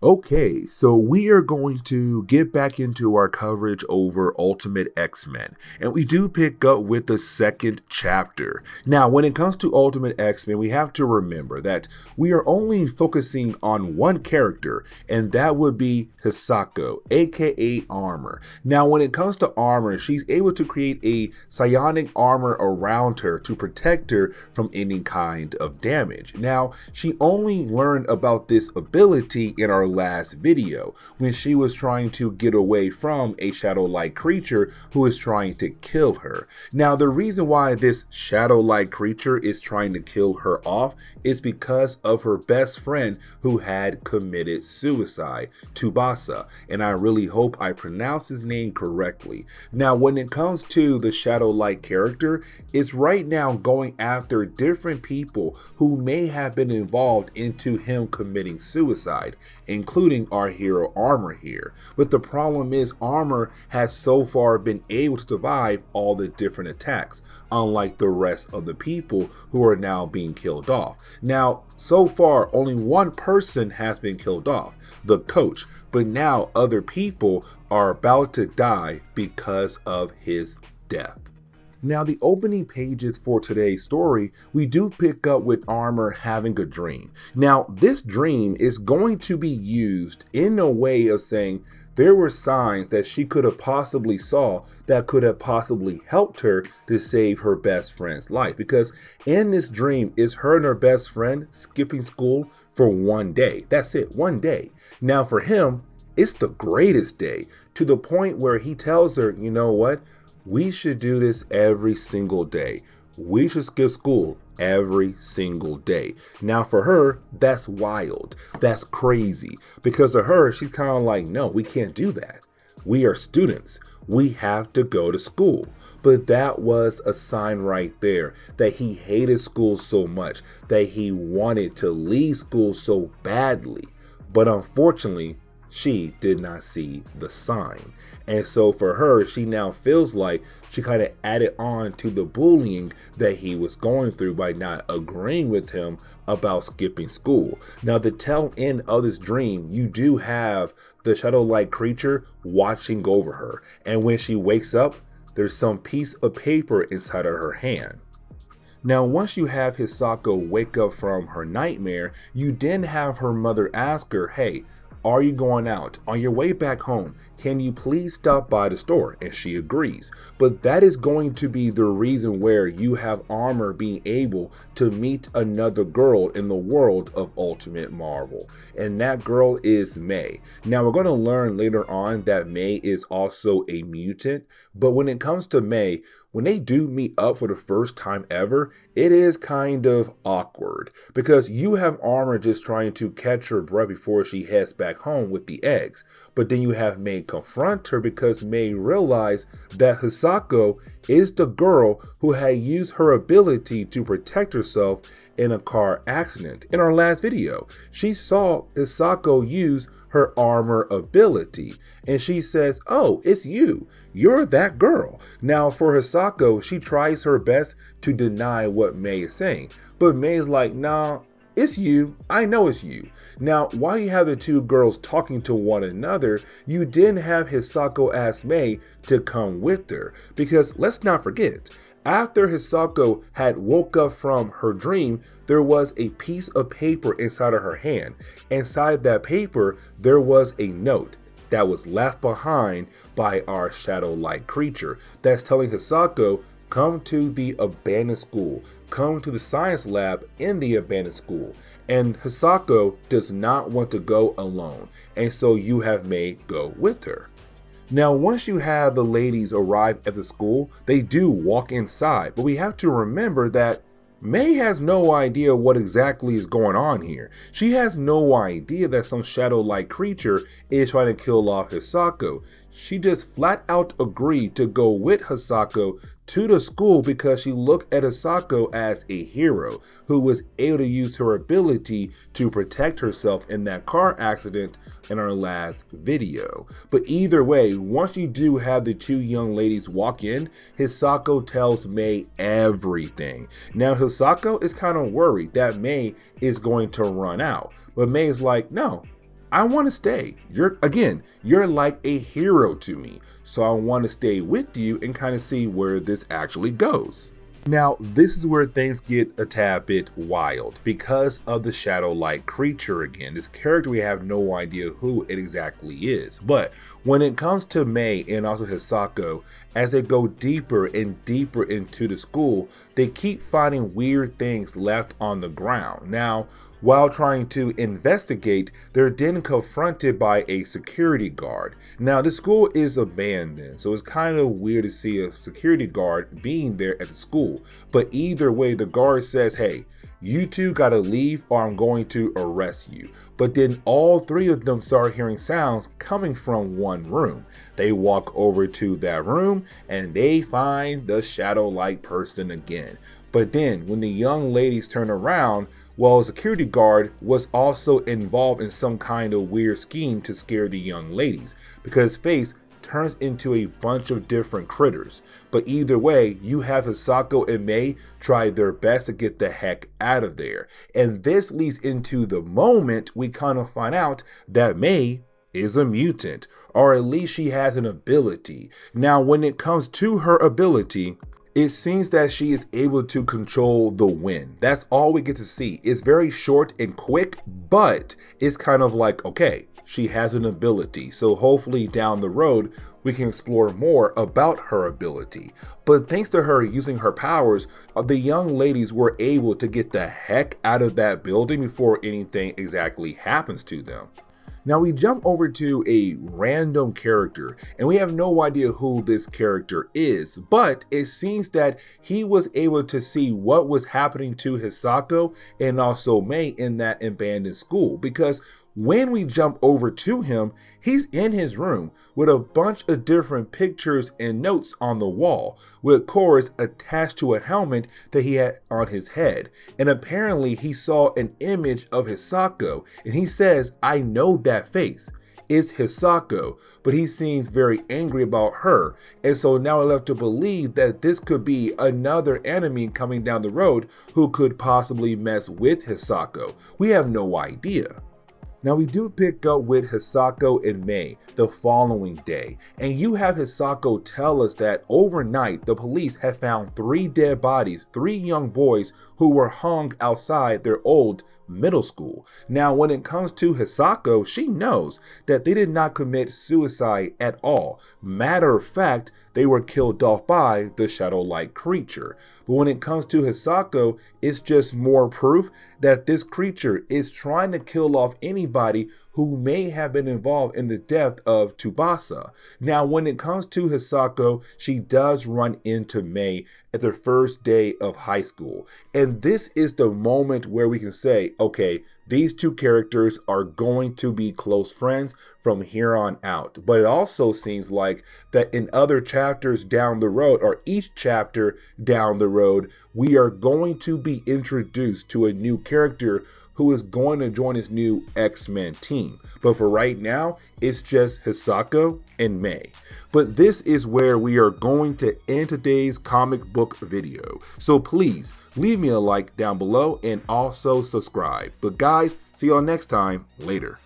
Okay, so we are going to get back into our coverage over Ultimate X-Men, and we do pick up with the second chapter. Now, when it comes to Ultimate X-Men, we have to remember that we are only focusing on one character, and that would be Hisako, aka Armor. Now, when it comes to Armor, she's able to create a psionic armor around her to protect her from any kind of damage. Now, she only learned about this ability in our last video when she was trying to get away from a shadow-like creature who is trying to kill her. Now, the reason why this shadow-like creature is trying to kill her off is because of her best friend who had committed suicide, Tsubasa, and I really hope I pronounce his name correctly. Now, when it comes to the shadow-like character, it's right now going after different people who may have been involved into him committing suicide, including our hero Armor here. But the problem is Armor has so far been able to survive all the different attacks, unlike the rest of the people who are now being killed off. Now, so far, only one person has been killed off, the coach, but now other people are about to die because of his death. Now, the opening pages for today's story, we do pick up with Armor having a dream. Now, this dream is going to be used in a way of saying there were signs that she could have possibly saw that could have possibly helped her to save her best friend's life. Because in this dream, is her and her best friend skipping school for one day. That's it, one day. Now, for him, it's the greatest day, to the point where he tells her, you know what? We should do this every single day. We should skip school every single day. Now for her, that's wild. That's crazy. Because of her, she's kind of like, no, we can't do that. We are students. We have to go to school. But that was a sign right there that he hated school so much, that he wanted to leave school so badly. But unfortunately, she did not see the sign. And so for her, she now feels like she kind of added on to the bullying that he was going through by not agreeing with him about skipping school. Now, the tail end of this dream, you do have the shadow-like creature watching over her. And when she wakes up, there's some piece of paper inside of her hand. Now, once you have Hisako wake up from her nightmare, you then have her mother ask her, hey, are you going out? On your way back home, can you please stop by the store? And she agrees. But that is going to be the reason where you have Armor being able to meet another girl in the world of Ultimate Marvel. And that girl is May. Now, we're going to learn later on that May is also a mutant. But when it comes to May, when they do meet up for the first time ever, it is kind of awkward because you have Armor just trying to catch her breath before she heads back home with the eggs. But then you have May confront her because May realized that Hisako is the girl who had used her ability to protect herself in a car accident. In our last video, she saw Hisako use her armor ability, and she says, oh, it's you. You're that girl. Now for Hisako, she tries her best to deny what May is saying, but May's like, nah, it's you. I know it's you. Now, while you have the two girls talking to one another, you didn't have Hisako ask May to come with her, because let's not forget, after Hisako had woke up from her dream, there was a piece of paper inside of her hand. Inside that paper, there was a note that was left behind by our shadow-like creature that's telling Hisako, come to the abandoned school. Come to the science lab in the abandoned school. And Hisako does not want to go alone. And so you have May go with her. Now, once you have the ladies arrive at the school, they do walk inside, but we have to remember that May has no idea what exactly is going on here. She has no idea that some shadow-like creature is trying to kill off Hisako. She just flat out agreed to go with Hisako to the school because she looked at Hisako as a hero who was able to use her ability to protect herself in that car accident in our last video. But either way, once you do have the two young ladies walk in, Hisako tells May everything. Now Hisako is kind of worried that May is going to run out, but May is like, no, I want to stay. You're like a hero to me. So I want to stay with you and kind of see where this actually goes. Now, this is where things get a tad bit wild because of the shadow-like creature again. This character, we have no idea who it exactly is. But when it comes to Mei and also Hisako, as they go deeper and deeper into the school, they keep finding weird things left on the ground. Now, while trying to investigate, they're then confronted by a security guard. Now, the school is abandoned, so it's kind of weird to see a security guard being there at the school. But either way, the guard says, hey, you two gotta leave or I'm going to arrest you. But then all three of them start hearing sounds coming from one room. They walk over to that room and they find the shadow-like person again. But then when the young ladies turn around, well, a security guard was also involved in some kind of weird scheme to scare the young ladies because his face turns into a bunch of different critters. But either way, you have Hisako and Mei try their best to get the heck out of there. And this leads into the moment we kind of find out that Mei is a mutant, or at least she has an ability. Now, when it comes to her ability, it seems that she is able to control the wind. That's all we get to see. It's very short and quick, but it's kind of like, okay, she has an ability. So hopefully down the road, we can explore more about her ability. But thanks to her using her powers, the young ladies were able to get the heck out of that building before anything exactly happens to them. Now we jump over to a random character and we have no idea who this character is, but it seems that he was able to see what was happening to Hisako and also Mei in that abandoned school, because when we jump over to him, he's in his room with a bunch of different pictures and notes on the wall, with cores attached to a helmet that he had on his head. And apparently he saw an image of Hisako and he says, I know that face. It's Hisako, but he seems very angry about her. And so now we're left to believe that this could be another enemy coming down the road who could possibly mess with Hisako. We have no idea. Now we do pick up with Hisako and Mei the following day, and you have Hisako tell us that overnight the police have found 3 dead bodies, 3 young boys who were hung outside their old middle school. Now when it comes to Hisako, she knows that they did not commit suicide at all. Matter of fact, they were killed off by the shadow-like creature. But when it comes to Hisako, it's just more proof that this creature is trying to kill off anybody who may have been involved in the death of Tsubasa. Now, when it comes to Hisako, she does run into Mei at their first day of high school. And this is the moment where we can say, okay, these two characters are going to be close friends from here on out. But it also seems like that in other chapters down the road, or each chapter down the road, we are going to be introduced to a new character who is going to join his new X-Men team. But for right now, it's just Hisako and Mei. But this is where we are going to end today's comic book video. So please leave me a like down below and also subscribe. But guys, see y'all next time. Later.